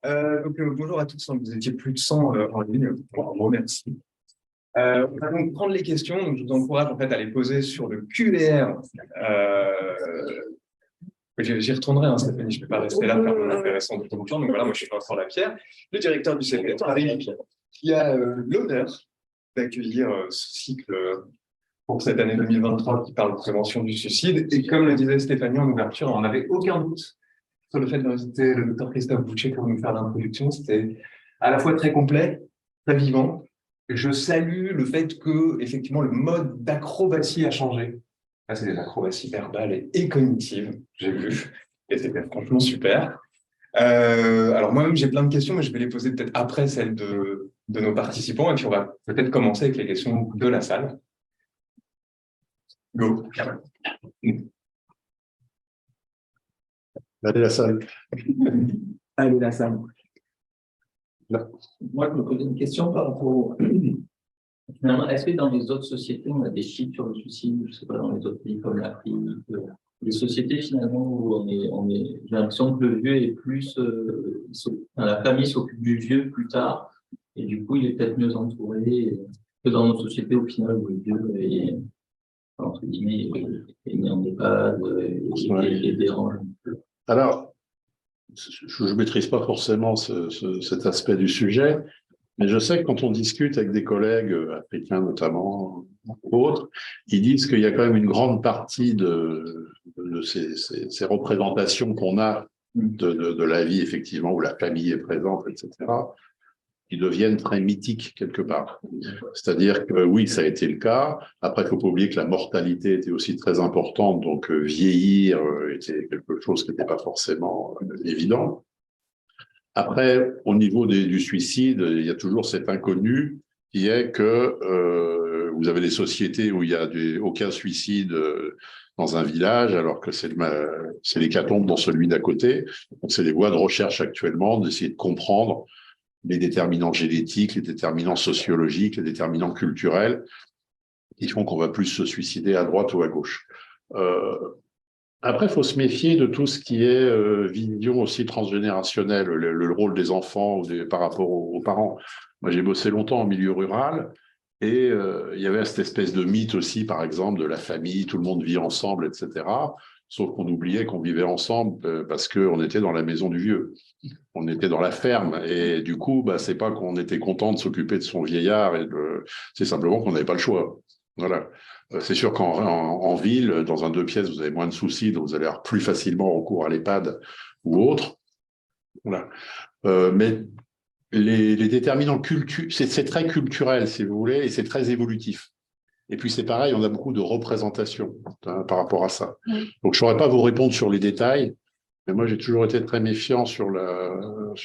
Bonjour à tous, hein, vous étiez plus de 100 en ligne, on vous remercie. On va donc prendre les questions, donc je vous encourage en fait à les poser sur le QR. J'y retournerai, hein, Stéphanie, je ne vais pas rester là faire mon intéressant de temps. Donc voilà, moi je suis Vincent Lapierre, le directeur du CP, Rémi Pierre, qui a l'honneur d'accueillir ce cycle pour cette année 2023 qui parle de prévention du suicide. Et comme le disait Stéphanie en ouverture, on n'avait aucun doute sur le fait d'inviter le docteur Christophe Boucher pour nous faire l'introduction. C'était à la fois très complet, très vivant. Je salue le fait que, effectivement, le mode d'acrobatie a changé. Là, c'est des acrobaties verbales et cognitives, j'ai vu, et c'était franchement super. Alors moi-même, j'ai plein de questions, mais je vais les poser peut-être après celles de nos participants, et puis on va peut-être commencer avec les questions de la salle. Go. Allez, la salle. Allez, la salle. Là. Moi, je me posais une question par rapport au... Finalement, est-ce que dans les autres sociétés, on a des chiffres sur le suicide, je ne sais pas, dans les autres pays comme l'Afrique, les sociétés finalement où j'ai l'impression que le vieux est plus, la famille s'occupe du vieux plus tard, et du coup, il est peut-être mieux entouré que dans nos sociétés au final où le vieux est, entre guillemets, est mis en EHPAD, et dérange un peu. Alors, je ne maîtrise pas forcément cet aspect du sujet, mais je sais que quand on discute avec des collègues africains notamment, ou autres, ils disent qu'il y a quand même une grande partie de ces représentations qu'on a de la vie, effectivement, où la famille est présente, etc., qui deviennent très mythiques quelque part. C'est-à-dire que oui, ça a été le cas. Après, il ne faut pas oublier que la mortalité était aussi très importante, donc vieillir était quelque chose qui n'était pas forcément évident. Après, au niveau du suicide, il y a toujours cet inconnu qui est que vous avez des sociétés où il n'y a aucun suicide dans un village, alors que c'est l'hécatombe dans celui d'à côté. Donc, c'est des voies de recherche actuellement, d'essayer de comprendre les déterminants génétiques, les déterminants sociologiques, les déterminants culturels qui font qu'on va plus se suicider à droite ou à gauche. Après, il faut se méfier de tout ce qui est vision aussi transgénérationnelle, le rôle des enfants par rapport aux parents. Moi, j'ai bossé longtemps en milieu rural et il y avait cette espèce de mythe aussi, par exemple, de la famille, tout le monde vit ensemble, etc. Sauf qu'on oubliait qu'on vivait ensemble parce qu'on était dans la maison du vieux. On était dans la ferme et du coup, c'est pas qu'on était content de s'occuper de son vieillard, c'est simplement qu'on n'avait pas le choix. Voilà. C'est sûr qu'en ville, dans un 2 pièces, vous avez moins de soucis, donc vous allez avoir plus facilement recours à l'EHPAD ou autre. Voilà. Mais les déterminants c'est très culturel, si vous voulez, et c'est très évolutif. Et puis c'est pareil, on a beaucoup de représentations par rapport à ça. Donc je ne saurais pas vous répondre sur les détails, mais moi j'ai toujours été très méfiant sur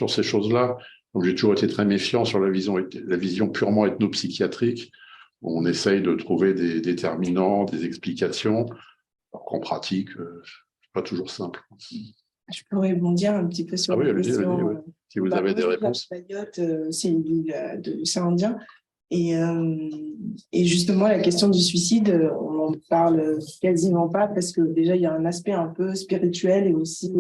ces choses-là. Donc j'ai toujours été très méfiant sur la vision purement ethnopsychiatrique, où on essaye de trouver des déterminants, des explications, alors qu'en pratique, c'est pas toujours simple. Je peux rebondir un petit peu sur la question. Oui. Si vous avez des réponses. Mayotte, c'est une ville de l'océan Indien. Et justement, la question du suicide, on n'en parle quasiment pas parce que déjà, il y a un aspect un peu spirituel et aussi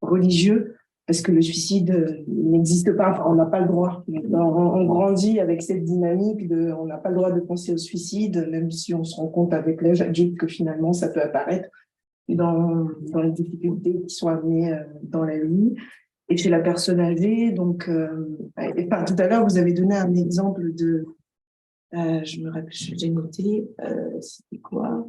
religieux parce que le suicide n'existe pas, enfin, on n'a pas le droit. On grandit avec cette dynamique on n'a pas le droit de penser au suicide, même si on se rend compte avec l'âge adulte que finalement, ça peut apparaître dans les difficultés qui sont amenées dans la vie. Et chez la personne âgée, donc, tout à l'heure, vous avez donné un exemple de, je me rappelle, j'ai noté, c'était quoi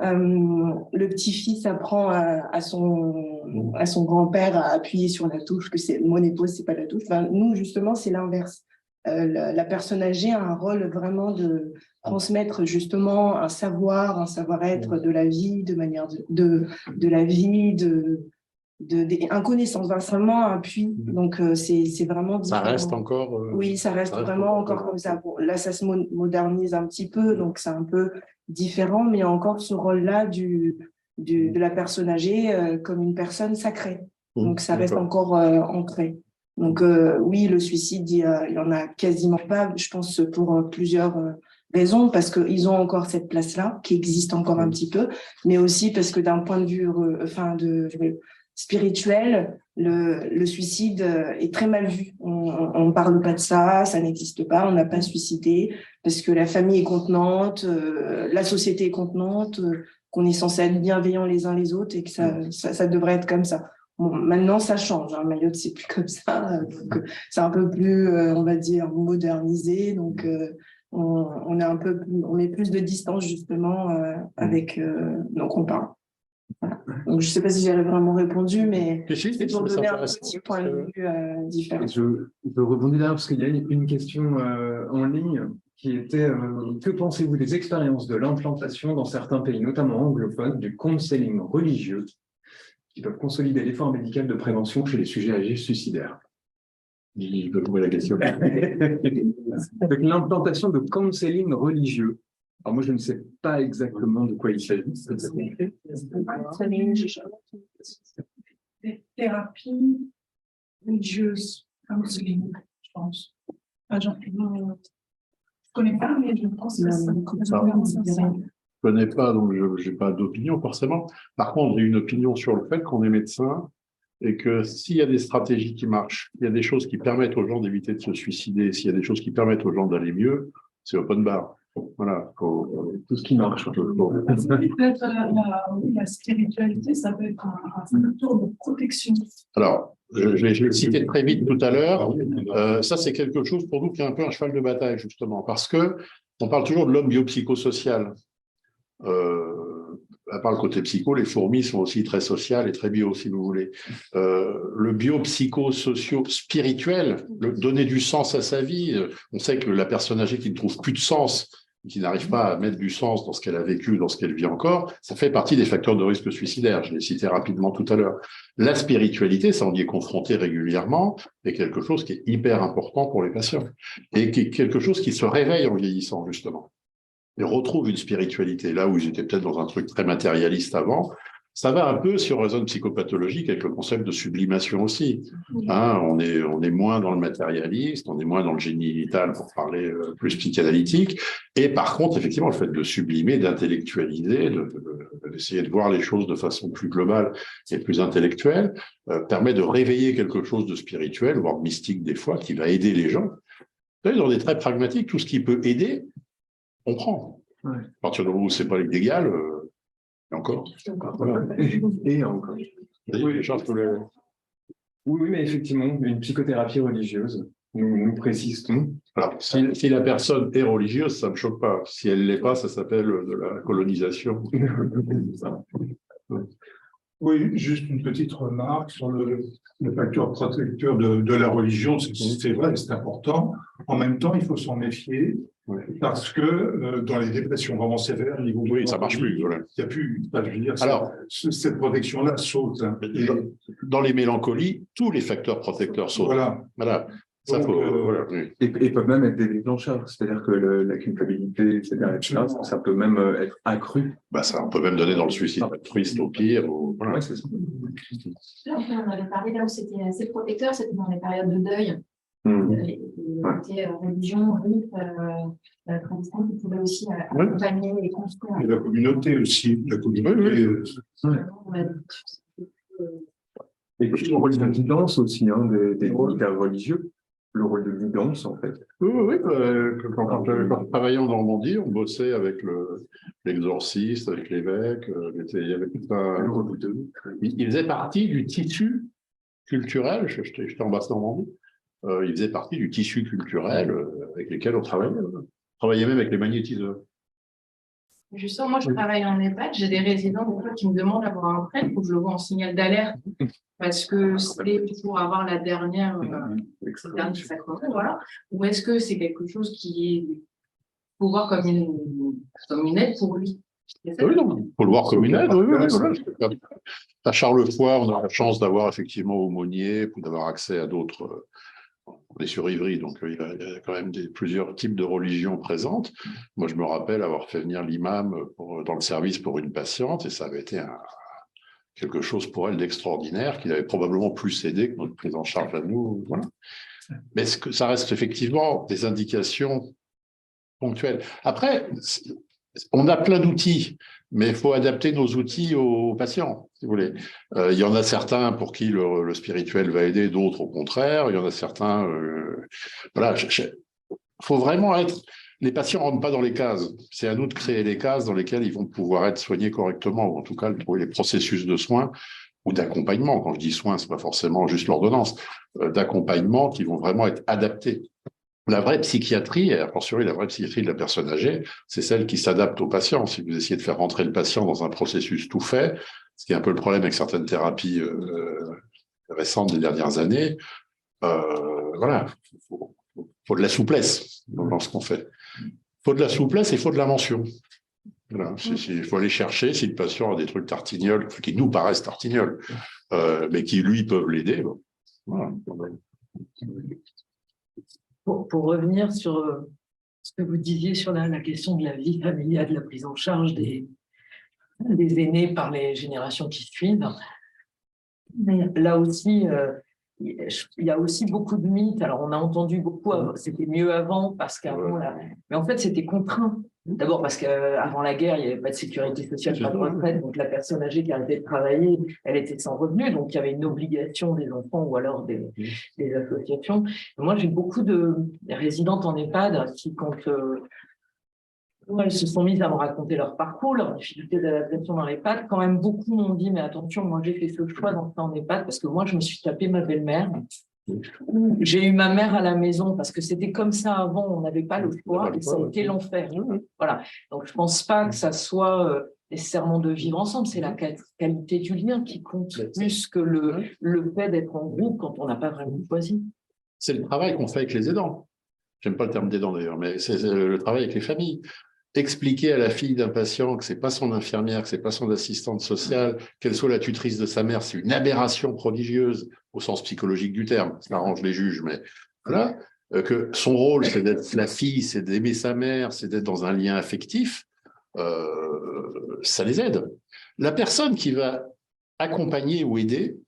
le petit-fils apprend à son grand-père à appuyer sur la touche, que c'est mon épouse, c'est pas la touche. Enfin, nous, justement, c'est l'inverse. La personne âgée a un rôle vraiment de transmettre justement un savoir-être de la vie, de manière de la vie, un connaissance, vraiment un appui. Donc, c'est vraiment différent. Ça reste encore... oui, ça reste vraiment encore comme ça. Bon, là, ça se modernise un petit peu, donc c'est un peu différent, mais encore ce rôle-là de la personne âgée comme une personne sacrée. Donc, ça reste encore ancré. Donc, oui, le suicide, il y en a quasiment pas, je pense, pour plusieurs raisons, parce qu'ils ont encore cette place-là, qui existe encore un petit peu, mais aussi parce que d'un point de vue spirituelle, le suicide est très mal vu. On ne parle pas de ça, ça n'existe pas, on n'a pas suicidé parce que la famille est contenante, la société est contenante, qu'on est censé être bienveillants les uns les autres et que ça devrait être comme ça. Bon, maintenant, ça change. Hein. Mayotte, c'est plus comme ça. Donc, c'est un peu plus, on va dire, modernisé. Donc, on est un peu plus, on met plus de distance justement avec nos comparants. Voilà. Donc, je ne sais pas si j'ai vraiment répondu, mais c'est pour donner un petit point de vue différent. Je rebondis là parce qu'il y a une question en ligne qui était que pensez-vous des expériences de l'implantation dans certains pays, notamment anglophones, du counseling religieux qui peuvent consolider l'effort médical de prévention chez les sujets âgés suicidaires? Je peux trouver la question. Avec l'implantation de counseling religieux. Alors moi, je ne sais pas exactement de quoi il s'agit. Des thérapies religieuses, counseling, je pense. Je ne connais pas, mais je pense que ça. Je ne connais pas, donc je n'ai pas d'opinion forcément. Par contre, j'ai une opinion sur le fait qu'on est médecin et que s'il y a des stratégies qui marchent, il y a des choses qui permettent aux gens d'éviter de se suicider, s'il y a des choses qui permettent aux gens d'aller mieux, c'est open bar. Voilà, tout ce qui marche. Peut-être la spiritualité, ça peut être un facteur de protection. Alors, je vais le citer très vite tout à l'heure. Ça, c'est quelque chose pour nous qui est un peu un cheval de bataille, justement, parce que on parle toujours de l'homme biopsychosocial. À part le côté psycho, les fourmis sont aussi très sociales et très bio, si vous voulez. Le bio-psycho-socio-spirituel, donner du sens à sa vie. On sait que la personne âgée qui ne trouve plus de sens, qui n'arrive pas à mettre du sens dans ce qu'elle a vécu, dans ce qu'elle vit encore, ça fait partie des facteurs de risque suicidaire. Je l'ai cité rapidement tout à l'heure. La spiritualité, ça on y est confronté régulièrement, est quelque chose qui est hyper important pour les patients et qui est quelque chose qui se réveille en vieillissant, justement. Ils retrouvent une spiritualité là où ils étaient peut-être dans un truc très matérialiste avant. Ça va un peu, si on raisonne psychopathologique, avec le concept de sublimation aussi. Hein, on est moins dans le matérialiste, on est moins dans le génital pour parler plus psychanalytique. Et par contre, effectivement, le fait de sublimer, d'intellectualiser, d'essayer de voir les choses de façon plus globale et plus intellectuelle, permet de réveiller quelque chose de spirituel, voire de mystique des fois, qui va aider les gens. Vous savez, on est très pragmatique, tout ce qui peut aider, on prend. Ouais. À partir du moment où c'est pas illégal, et encore. Voilà. Et encore. Oui, Oui, mais effectivement, une psychothérapie religieuse, nous précisons. alors, si la personne est religieuse, ça ne me choque pas. Si elle ne l'est pas, ça s'appelle de la colonisation. Oui, juste une petite remarque sur le facteur protecteur de la religion. C'est vrai, c'est important. En même temps, il faut s'en méfier parce que dans les dépressions vraiment sévères, oui, ça marche plus. Voilà. Il n'y a plus. Je veux dire, alors, cette protection-là saute. Hein. Dans les mélancolies, tous les facteurs protecteurs sautent. Voilà. Ça donc, faut, voilà, oui. Et peuvent même être des déclencheurs, c'est-à-dire que la culpabilité, etc., ça peut même être accru. Bah ça, on peut même donner dans le suicide altruiste au pire. Voilà. Ouais, c'est ça. On avait parlé là où c'était assez protecteur, c'était dans les périodes de deuil. Le côté religion, rite, tradition qui pouvait aussi accompagner et construire. Et la communauté aussi. La communauté. Et puis le rôle de guidance aussi, hein, des militaires religieux, le rôle de guidance en fait. Oui, quand je travaillais en Normandie, on bossait avec l'exorciste, avec l'évêque, il y avait tout un... Il faisait partie du tissu culturel, j'étais en Basse-Normandie, il faisait partie du tissu culturel avec lesquels on travaillait. On travaillait même avec les magnétiseurs. Justement, moi, je travaille en EHPAD, j'ai des résidents des fois, qui me demandent d'avoir un prêt, il faut que je le vois en signal d'alerte, parce que c'est pour avoir la dernière sacrement, voilà. Ou est-ce que c'est quelque chose qui est pour voir comme une aide pour lui? Oui, non, faut le voir comme une aide. Oui, voilà. À Charlevoix, on a la chance d'avoir effectivement aumônier, ou d'avoir accès à d'autres. On est sur Ivry, donc il y a quand même plusieurs types de religions présentes. Moi, je me rappelle avoir fait venir l'imam dans le service pour une patiente, et ça avait été quelque chose pour elle d'extraordinaire, qui avait probablement plus aidé que notre prise en charge à nous. Voilà. Mais ça reste effectivement des indications ponctuelles. Après, on a plein d'outils. Mais il faut adapter nos outils aux patients, si vous voulez. Il y en a certains pour qui le spirituel va aider, d'autres au contraire. Il y en a certains... voilà, faut vraiment être... Les patients ne rentrent pas dans les cases. C'est à nous de créer les cases dans lesquelles ils vont pouvoir être soignés correctement, ou en tout cas, de trouver les processus de soins ou d'accompagnement. Quand je dis soins, ce n'est pas forcément juste l'ordonnance, d'accompagnement qui vont vraiment être adaptés. La vraie psychiatrie, et a fortiori la vraie psychiatrie de la personne âgée, c'est celle qui s'adapte au patient. Si vous essayez de faire rentrer le patient dans un processus tout fait, ce qui est un peu le problème avec certaines thérapies récentes des dernières années, voilà, faut de la souplesse dans ce qu'on fait. Il faut de la souplesse et il faut de l'invention. Voilà. Il faut aller chercher si le patient a des trucs tartignoles, qui nous paraissent tartignoles, mais qui, lui, peuvent l'aider. Bon. Voilà. Pour revenir sur ce que vous disiez sur la question de la vie familiale, de la prise en charge des aînés par les générations qui suivent, là aussi, il y a aussi beaucoup de mythes. Alors, on a entendu beaucoup, c'était mieux avant, parce qu'avant, mais en fait, c'était contraint. D'abord parce qu'avant la guerre, il n'y avait pas de sécurité sociale, pas de retraite, donc la personne âgée qui arrêtait de travailler, elle était sans revenu, donc il y avait une obligation des enfants ou alors des associations. Et moi, j'ai beaucoup de résidentes en EHPAD qui, quand elles se sont mises à me raconter leur parcours, leur difficulté d'adaptation dans l'EHPAD, quand même beaucoup m'ont dit, mais attention, moi j'ai fait ce choix d'entrer en EHPAD parce que moi je me suis tapé ma belle-mère. J'ai eu ma mère à la maison parce que c'était comme ça avant, on n'avait pas le choix et ça a été l'enfer. Voilà. Donc je ne pense pas que ça soit nécessairement de vivre ensemble, c'est la qualité du lien qui compte plus que le fait d'être en groupe quand on n'a pas vraiment choisi. C'est le travail qu'on fait avec les aidants. J'aime pas le terme d'aidant d'ailleurs, mais c'est le travail avec les familles. Expliquer à la fille d'un patient que c'est pas son infirmière, que c'est pas son assistante sociale, qu'elle soit la tutrice de sa mère, c'est une aberration prodigieuse au sens psychologique du terme. Ça arrange les juges, mais voilà. Que son rôle, c'est d'être la fille, c'est d'aimer sa mère, c'est d'être dans un lien affectif, ça les aide. La personne qui va accompagner ou aider,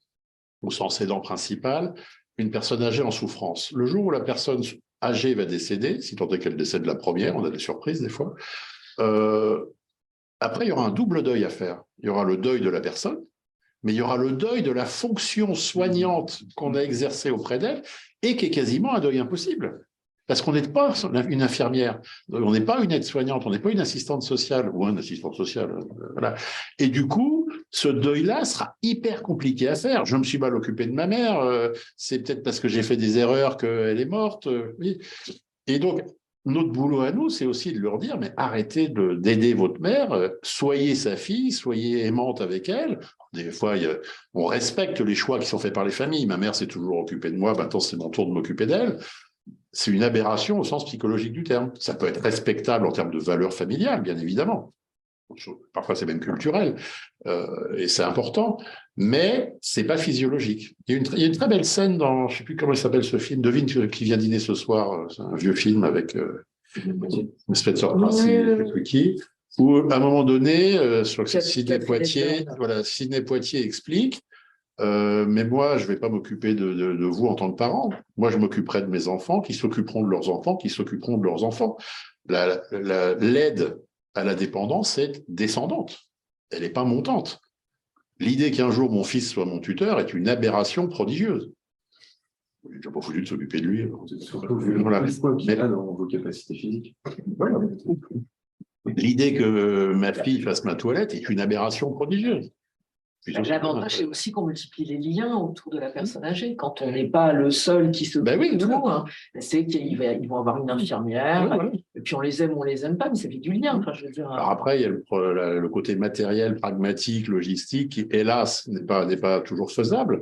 au sens aidant principal, une personne âgée en souffrance. Le jour où la personne âgée va décéder, si tant est qu'elle décède la première, on a des surprises des fois, après il y aura un double deuil à faire. Il y aura le deuil de la personne, mais il y aura le deuil de la fonction soignante qu'on a exercée auprès d'elle et qui est quasiment un deuil impossible. Parce qu'on n'est pas une infirmière, on n'est pas une aide-soignante, on n'est pas une assistante sociale ou un assistant social. Voilà. Et du coup, ce deuil-là sera hyper compliqué à faire. Je me suis mal occupé de ma mère, c'est peut-être parce que j'ai fait des erreurs qu'elle est morte. Oui. Et donc, notre boulot à nous, c'est aussi de leur dire, mais arrêtez d'aider votre mère, soyez sa fille, soyez aimante avec elle. Des fois, on respecte les choix qui sont faits par les familles. Ma mère s'est toujours occupée de moi, maintenant c'est mon tour de m'occuper d'elle. C'est une aberration au sens psychologique du terme. Ça peut être respectable en termes de valeurs familiales, bien évidemment. Parfois, c'est même culturel, et c'est important, mais c'est pas physiologique. Il y a une très belle scène dans, je sais plus comment il s'appelle ce film, devine qui vient dîner ce soir, c'est un vieux film avec Spencer Tracy, où à un moment donné, je crois que c'est Sidney Poitier, voilà, Sidney Poitier explique. Mais moi, je ne vais pas m'occuper de vous en tant que parent. Moi, je m'occuperai de mes enfants, qui s'occuperont de leurs enfants, qui s'occuperont de leurs enfants. L'aide à la dépendance est descendante. Elle n'est pas montante. L'idée qu'un jour mon fils soit mon tuteur est une aberration prodigieuse. Il n'a pas foutu de s'occuper de lui. Surtout vu le poids qu'il a dans vos capacités physiques. Voilà. L'idée que ma fille fasse ma toilette est une aberration prodigieuse. L'avantage, c'est aussi qu'on multiplie les liens autour de la personne âgée. Quand on n'est pas le seul qui se oui, tout, hein, c'est qu'ils vont avoir une infirmière, et puis on les aime ou on les aime pas, mais ça fait du lien. Enfin, je veux dire, alors après, il y a le côté matériel, pragmatique, logistique, qui, hélas, n'est pas toujours faisable.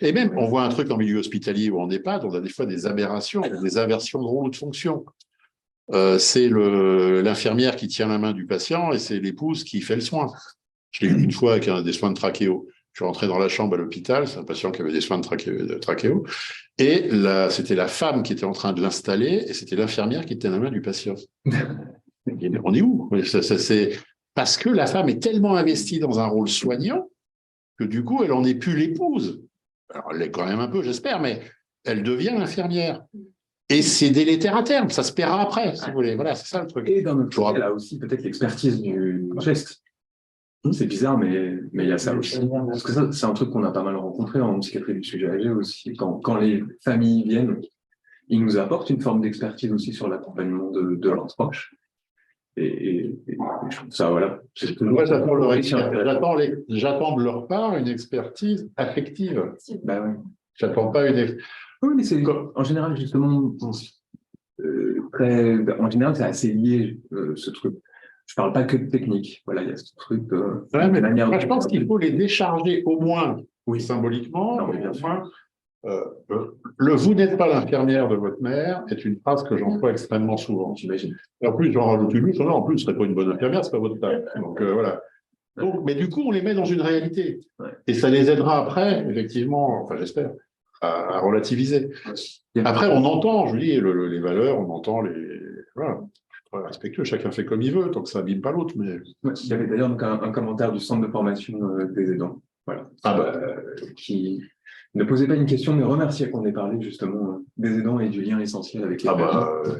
Et même, on voit un truc en milieu hospitalier ou en EHPAD, on a des fois des aberrations, des inversions de rôle ou de fonction. C'est l'infirmière qui tient la main du patient et c'est l'épouse qui fait le soin. Je l'ai eu une fois avec des soins de trachéo. Je suis rentré dans la chambre à l'hôpital, c'est un patient qui avait des soins de trachéo, et c'était la femme qui était en train de l'installer, et c'était l'infirmière qui tenait la main du patient. On est où? C'est parce que la femme est tellement investie dans un rôle soignant que du coup, elle n'en est plus l'épouse. Alors, elle l'est quand même un peu, j'espère, mais elle devient l'infirmière. Et c'est délétère à terme, ça se paiera après, si vous voulez. Voilà, c'est ça le truc. Et dans notre cas, là aussi, peut-être l'expertise du geste. C'est bizarre, mais il y a ça aussi. Parce que ça, c'est un truc qu'on a pas mal rencontré en psychiatrie du sujet âgé aussi. Quand les familles viennent, ils nous apportent une forme d'expertise aussi sur l'accompagnement de leurs proches. Et je trouve ça, voilà. Moi, j'attends de leur part une expertise affective. Bah ouais. J'attends pas une. Oui, mais c'est en général, justement, en général, c'est assez lié, ce truc. Je parle pas que de technique. Voilà, il y a ce truc. Ouais, mais moi, je pense qu'il faut les décharger au moins, oui, symboliquement. Non, mais bien au sûr. moins, le vous n'êtes pas l'infirmière de votre mère est une phrase que j'emploie extrêmement souvent. J'imagine. Et en plus, j'en rajoute une autre. Non, en plus, ce serait pas une bonne infirmière, c'est pas votre tâche. Donc voilà. Donc, mais du coup, on les met dans une réalité. Ouais. Et ça les aidera après, effectivement, enfin j'espère, à relativiser. Après, on entend, je vous dis, les valeurs, on entend les. Voilà. Respectueux, chacun fait comme il veut, tant que ça n'abîme pas l'autre. Mais... Ouais, il y avait d'ailleurs donc un commentaire du centre de formation des aidants, voilà, qui ne posait pas une question, mais remerciait qu'on ait parlé justement des aidants et du lien essentiel avec les familles.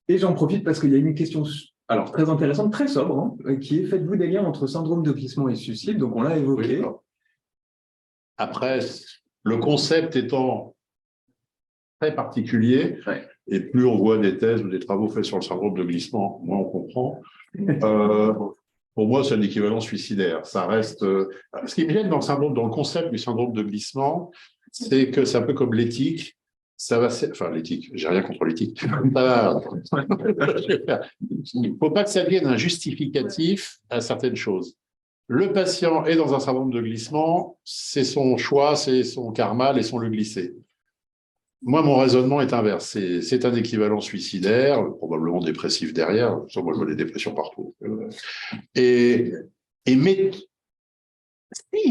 Et j'en profite parce qu'il y a une question alors très intéressante, très sobre, hein, qui est: faites-vous des liens entre syndrome de glissement et suicide? Donc on l'a évoqué. Oui, après, le concept étant très particulier, ouais. Et plus on voit des thèses ou des travaux faits sur le syndrome de glissement, moins on comprend. Pour moi, c'est un équivalent suicidaire. Ça reste. Ce qui me gêne dans le concept du syndrome de glissement, c'est que c'est un peu comme l'éthique. Ça va, enfin l'éthique. J'ai rien contre l'éthique. Il ne faut pas que ça devienne un justificatif à certaines choses. Le patient est dans un syndrome de glissement, c'est son choix, c'est son karma, laissons-le glisser. Moi, mon raisonnement est inverse. C'est un équivalent suicidaire, probablement dépressif derrière. Moi, je vois des dépressions partout. Mais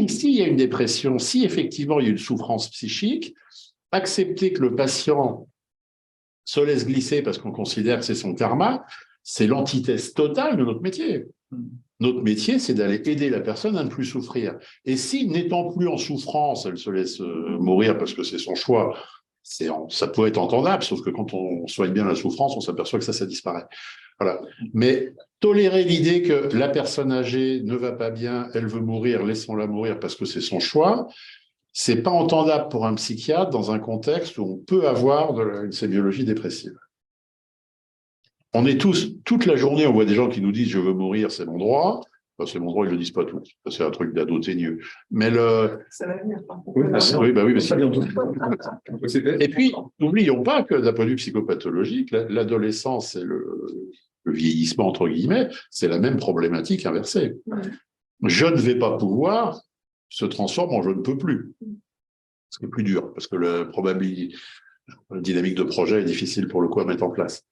s'il y a une dépression, si effectivement il y a une souffrance psychique, accepter que le patient se laisse glisser parce qu'on considère que c'est son karma, c'est l'antithèse totale de notre métier. Notre métier, c'est d'aller aider la personne à ne plus souffrir. Et si, n'étant plus en souffrance, elle se laisse mourir parce que c'est son choix, ça peut être entendable, sauf que quand on soigne bien la souffrance, on s'aperçoit que ça disparaît. Voilà. Mais tolérer l'idée que la personne âgée ne va pas bien, elle veut mourir, laissons-la mourir parce que c'est son choix, c'est pas entendable pour un psychiatre dans un contexte où on peut avoir une sémiologie dépressive. On est toute la journée, on voit des gens qui nous disent « je veux mourir, c'est mon droit ». C'est mon droit, ils ne le disent pas tous. C'est un truc d'ado teigneux. Mais ça va venir. Oui, mais c'est bien. Et puis, n'oublions pas que d'un point de vue psychopathologique, l'adolescence et le vieillissement, entre guillemets, c'est la même problématique inversée. Je ne vais pas pouvoir se transforme en je ne peux plus. Ce qui est plus dur, parce que la dynamique de projet est difficile pour le coup à mettre en place.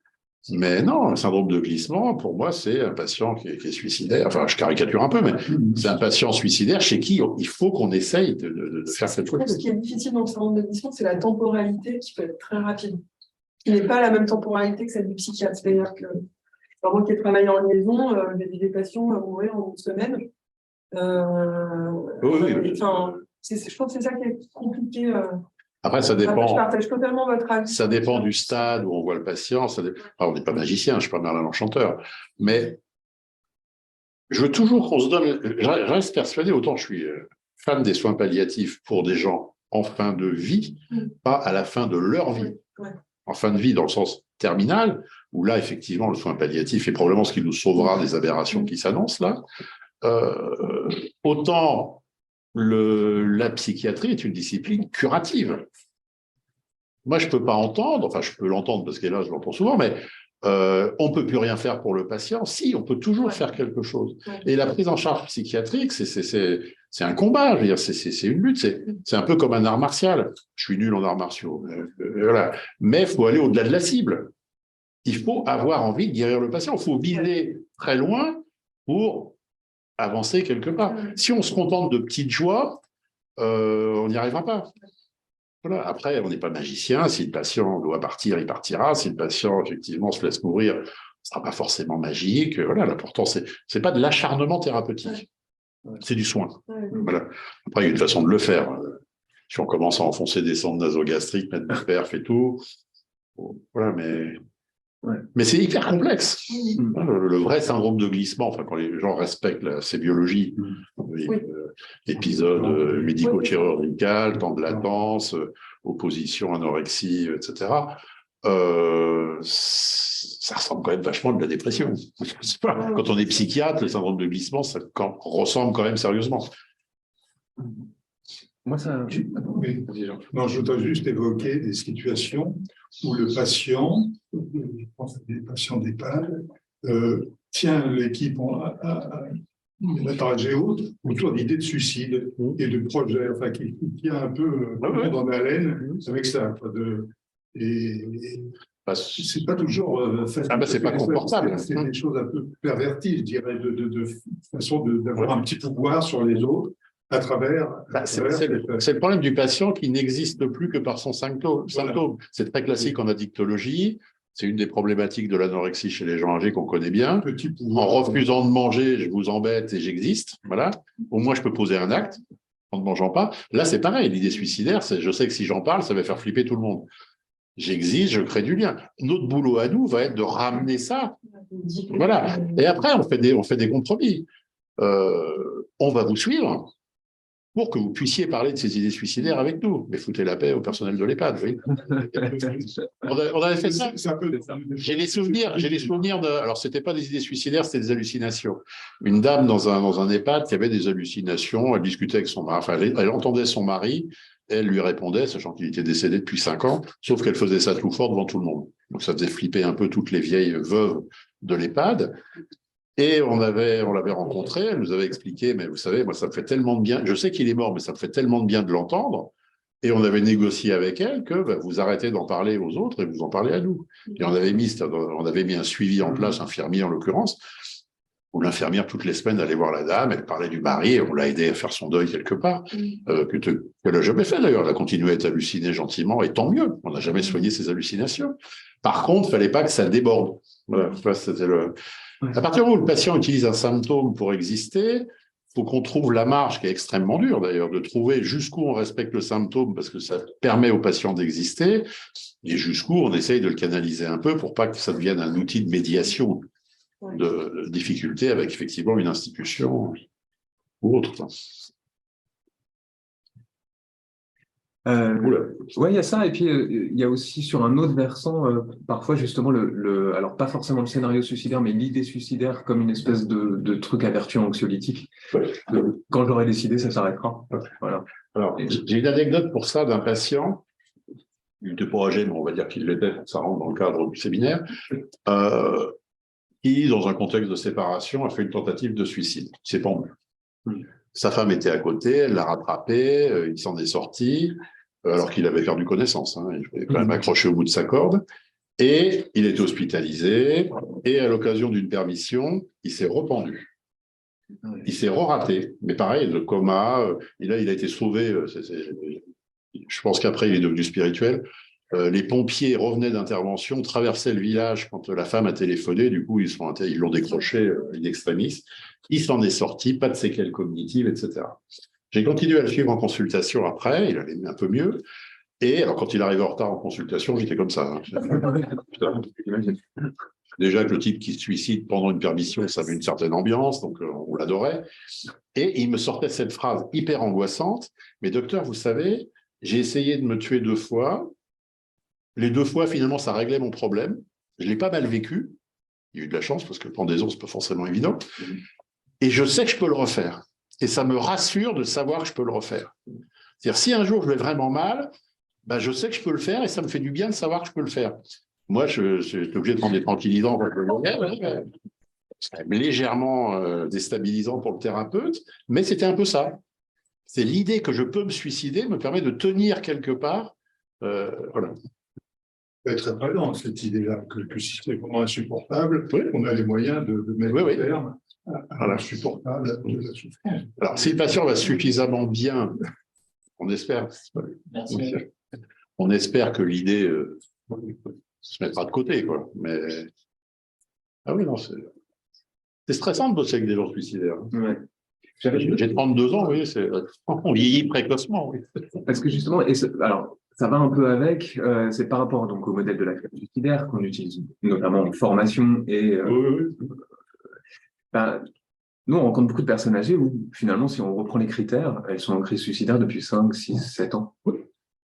Mais non, le syndrome de glissement, pour moi, c'est un patient qui est suicidaire. Enfin, je caricature un peu, mais c'est un patient suicidaire chez qui il faut qu'on essaye de faire cette chose. Ce qui est difficile dans le syndrome de glissement, c'est la temporalité qui peut être très rapide. Qui n'est pas la même temporalité que celle du psychiatre. C'est-à-dire que, moi qui ai travaillé en liaison, j'ai des patients à mourir en une semaine. Je pense que c'est ça qui est compliqué. Après, ça dépend. Après, je partage totalement votre avis. Ça dépend du stade où on voit le patient. On n'est pas magicien, je ne suis pas Merlin l'Enchanteur. Mais je veux toujours qu'on se donne. Je reste persuadé, autant je suis fan des soins palliatifs pour des gens en fin de vie, pas à la fin de leur vie. Ouais. En fin de vie, dans le sens terminal, où là, effectivement, le soin palliatif est probablement ce qui nous sauvera des aberrations qui s'annoncent là. Autant la psychiatrie est une discipline curative. Moi, je ne peux pas entendre, enfin, je peux l'entendre parce que là, je l'entends souvent, mais on ne peut plus rien faire pour le patient. Si, on peut toujours faire quelque chose. Et la prise en charge psychiatrique, c'est un combat, je veux dire, c'est une lutte, c'est un peu comme un art martial. Je suis nul en arts martiaux, voilà. Mais il faut aller au-delà de la cible. Il faut avoir envie de guérir le patient. Il faut viser très loin pour avancer quelque part. Si on se contente de petites joies, on n'y arrivera pas. Voilà. Après, on n'est pas magicien. Si le patient doit partir, il partira. Si le patient, effectivement, se laisse mourir, ce ne sera pas forcément magique. Voilà. L'important, c'est pas de l'acharnement thérapeutique. C'est du soin. Voilà. Après, il y a une façon de le faire. Si on commence à enfoncer des sondes nasogastriques, mettre du perf et tout, voilà, mais Mais c'est hyper complexe. Le vrai syndrome de glissement, enfin, quand les gens respectent ces biologies, épisodes médico-chirurgical, temps de latence, opposition, anorexie, etc., ça ressemble quand même vachement de la dépression. Je sais pas, quand on est psychiatre, le syndrome de glissement, ça ressemble quand même sérieusement. Moi, ça. Oui. Non, je voudrais juste évoquer des situations où le patient, je pense à des patients d'EHPAD, tient l'équipe à haute autour d'idées de suicide et de projets, enfin, qui tient un peu en haleine avec ça. C'est pas toujours facile. C'est pas confortable. C'est des choses un peu perverties, je dirais, de façon d'avoir un petit pouvoir sur les autres. À travers. C'est le problème du patient qui n'existe plus que par son symptôme. Voilà. C'est très classique en addictologie. C'est une des problématiques de l'anorexie chez les gens âgés qu'on connaît bien. En refusant de manger, je vous embête et j'existe. Voilà. Au moins, je peux poser un acte en ne mangeant pas. Là, c'est pareil. L'idée suicidaire, je sais que si j'en parle, ça va faire flipper tout le monde. J'existe, je crée du lien. Notre boulot à nous va être de ramener ça. Voilà. Et après, on fait des compromis. On va vous suivre pour que vous puissiez parler de ces idées suicidaires avec nous. Mais foutez la paix au personnel de l'EHPAD, oui. On avait fait ça. J'ai les souvenirs de... Alors, c'était pas des idées suicidaires, c'était des hallucinations. Une dame dans un EHPAD qui avait des hallucinations, elle discutait avec son mari, enfin, elle entendait son mari, elle lui répondait, sachant qu'il était décédé depuis 5 ans, sauf qu'elle faisait ça tout fort devant tout le monde. Donc, ça faisait flipper un peu toutes les vieilles veuves de l'EHPAD. Et on l'avait rencontré, elle nous avait expliqué, mais vous savez, moi, ça me fait tellement de bien, je sais qu'il est mort, mais ça me fait tellement de bien de l'entendre. Et on avait négocié avec elle que vous arrêtez d'en parler aux autres et vous en parlez à nous. Et on avait mis un suivi en place, infirmier en l'occurrence, où l'infirmière, toutes les semaines, allait voir la dame, elle parlait du mari, et on l'a aidé à faire son deuil quelque part, qu'elle n'a jamais fait d'ailleurs. Elle a continué à être hallucinée gentiment, et tant mieux, on n'a jamais soigné ses hallucinations. Par contre, il ne fallait pas que ça déborde. Voilà, c'était le... À partir du moment où le patient utilise un symptôme pour exister, il faut qu'on trouve la marge, qui est extrêmement dure d'ailleurs, de trouver jusqu'où on respecte le symptôme parce que ça permet au patient d'exister, et jusqu'où on essaye de le canaliser un peu pour pas que ça devienne un outil de médiation de difficulté avec effectivement une institution ou autre. Oui, il y a ça, et puis il y a aussi sur un autre versant, parfois justement, alors pas forcément le scénario suicidaire, mais l'idée suicidaire comme une espèce de truc à vertu anxiolytique. Quand j'aurai décidé, ça s'arrêtera. Voilà. Alors, j'ai une anecdote pour ça d'un patient, il n'était pas âgé, mais on va dire qu'il l'était, ça rentre dans le cadre du séminaire, qui, dans un contexte de séparation, a fait une tentative de suicide. Il s'est pendu. Sa femme était à côté, elle l'a rattrapé, il s'en est sorti, alors qu'il avait perdu connaissance. Il avait quand même accroché au bout de sa corde. Et il était hospitalisé. Et à l'occasion d'une permission, il s'est rependu. Il s'est re-raté. Mais pareil, de coma. Et là, il a été sauvé. Je pense qu'après, il est devenu spirituel. Les pompiers revenaient d'intervention, traversaient le village quand la femme a téléphoné. Du coup, ils l'ont décroché in extremis. Il s'en est sorti, pas de séquelles cognitives, etc. J'ai continué à le suivre en consultation après, il allait un peu mieux. Et alors, quand il arrivait en retard en consultation, j'étais comme ça. Déjà que le type qui se suicide pendant une permission, ça avait une certaine ambiance, donc on l'adorait. Et il me sortait cette phrase hyper angoissante. Mais docteur, vous savez, j'ai essayé de me tuer 2 fois. Les 2 fois, finalement, ça réglait mon problème. Je ne l'ai pas mal vécu. Il y a eu de la chance, parce que pendaison, ce n'est pas forcément évident. Et je sais que je peux le refaire. Et ça me rassure de savoir que je peux le refaire. C'est-à-dire, si un jour je vais vraiment mal, je sais que je peux le faire et ça me fait du bien de savoir que je peux le faire. Moi, je suis obligé de prendre des tranquillisants quand je le fais. C'est légèrement déstabilisant pour le thérapeute, mais c'était un peu ça. C'est l'idée que je peux me suicider me permet de tenir quelque part. Voilà. C'est très présent, cette idée-là, que si c'est vraiment insupportable, on a les moyens de mettre un terme à l'insupportable de la souffrance. Alors, si le patient va suffisamment bien, on espère. Merci. On espère que l'idée se mettra de côté, quoi. Mais ah oui, non, c'est stressant de bosser avec des gens suicidaires. Ouais. J'ai 32 ans, oui, on vieillit précocement, oui. Parce que justement, alors ça va un peu avec, c'est par rapport donc au modèle de la crise suicidaire qu'on utilise notamment en formation et ben, nous, on rencontre beaucoup de personnes âgées où, finalement, si on reprend les critères, elles sont en crise suicidaire depuis 5, 6, 7 ans.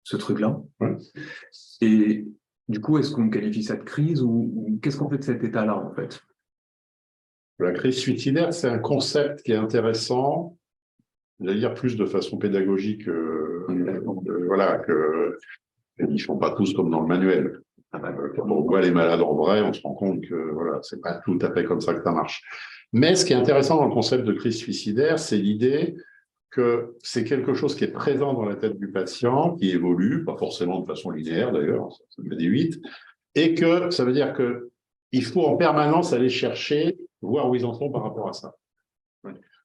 Ce truc-là. Et du coup, est-ce qu'on qualifie ça de crise ou qu'est-ce qu'on fait de cet état-là, en fait? La crise suicidaire, c'est un concept qui est intéressant, j'allais dire plus de façon pédagogique, voilà, que ils ne font pas tous comme dans le manuel. Quand on voit les malades en vrai, on se rend compte que voilà, c'est pas tout à fait comme ça que ça marche. Mais ce qui est intéressant dans le concept de crise suicidaire, c'est l'idée que c'est quelque chose qui est présent dans la tête du patient, qui évolue, pas forcément de façon linéaire d'ailleurs, ça fait des 8, et que ça veut dire que il faut en permanence aller chercher, voir où ils en sont par rapport à ça.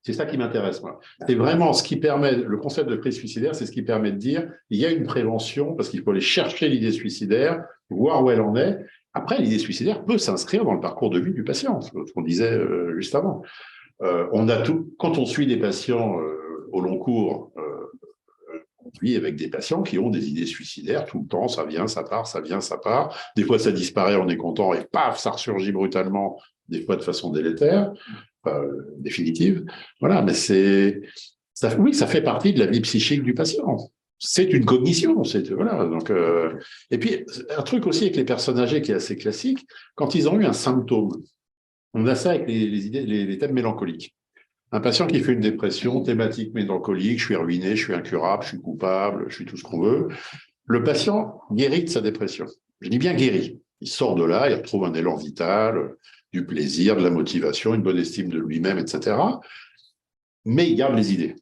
C'est ça qui m'intéresse, moi. C'est vraiment ce qui permet, le concept de crise suicidaire, c'est ce qui permet de dire, il y a une prévention, parce qu'il faut aller chercher l'idée suicidaire, voir où elle en est. Après, l'idée suicidaire peut s'inscrire dans le parcours de vie du patient, ce qu'on disait juste avant. On a tout, quand on suit des patients au long cours, on vit avec des patients qui ont des idées suicidaires tout le temps, ça vient, ça part, ça vient, ça part. Des fois, ça disparaît, on est content, et paf, ça ressurgit brutalement, des fois de façon délétère. Définitive. Voilà, mais oui, ça fait partie de la vie psychique du patient. C'est une cognition. Voilà, donc, et puis, un truc aussi avec les personnes âgées qui est assez classique, quand ils ont eu un symptôme, on a ça avec les thèmes mélancoliques. Un patient qui fait une dépression, thématique mélancolique, je suis ruiné, je suis incurable, je suis coupable, je suis tout ce qu'on veut. Le patient guérit de sa dépression. Je dis bien guérit. Il sort de là, il retrouve un élan vital, du plaisir, de la motivation, une bonne estime de lui-même, etc. Mais il garde les idées.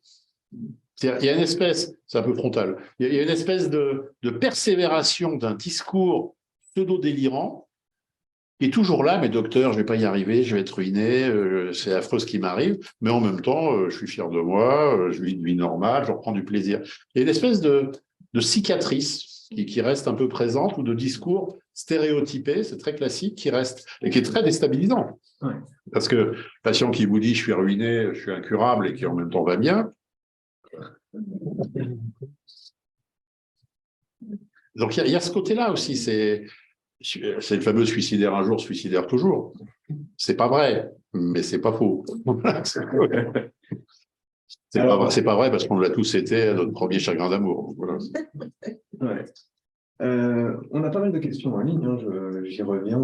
Il y a une espèce, c'est un peu frontal, il y a une espèce de persévération d'un discours pseudo-délirant qui est toujours là, mais docteur, je ne vais pas y arriver, je vais être ruiné, c'est affreux ce qui m'arrive, mais en même temps, je suis fier de moi, je vis une vie normale, je reprends du plaisir. Il y a une espèce de cicatrice qui reste un peu présente, ou de discours stéréotypé, c'est très classique, qui reste et qui est très déstabilisant. Ouais. Parce que le patient qui vous dit « je suis ruiné, je suis incurable » et qui en même temps va bien. Donc il y a ce côté-là aussi, c'est le fameux suicidaire un jour, suicidaire toujours. C'est pas vrai, mais c'est pas faux. C'est pas vrai parce qu'on l'a tous été à notre premier chagrin d'amour. Voilà. Ouais. On a pas mal de questions en ligne, hein, j'y reviens,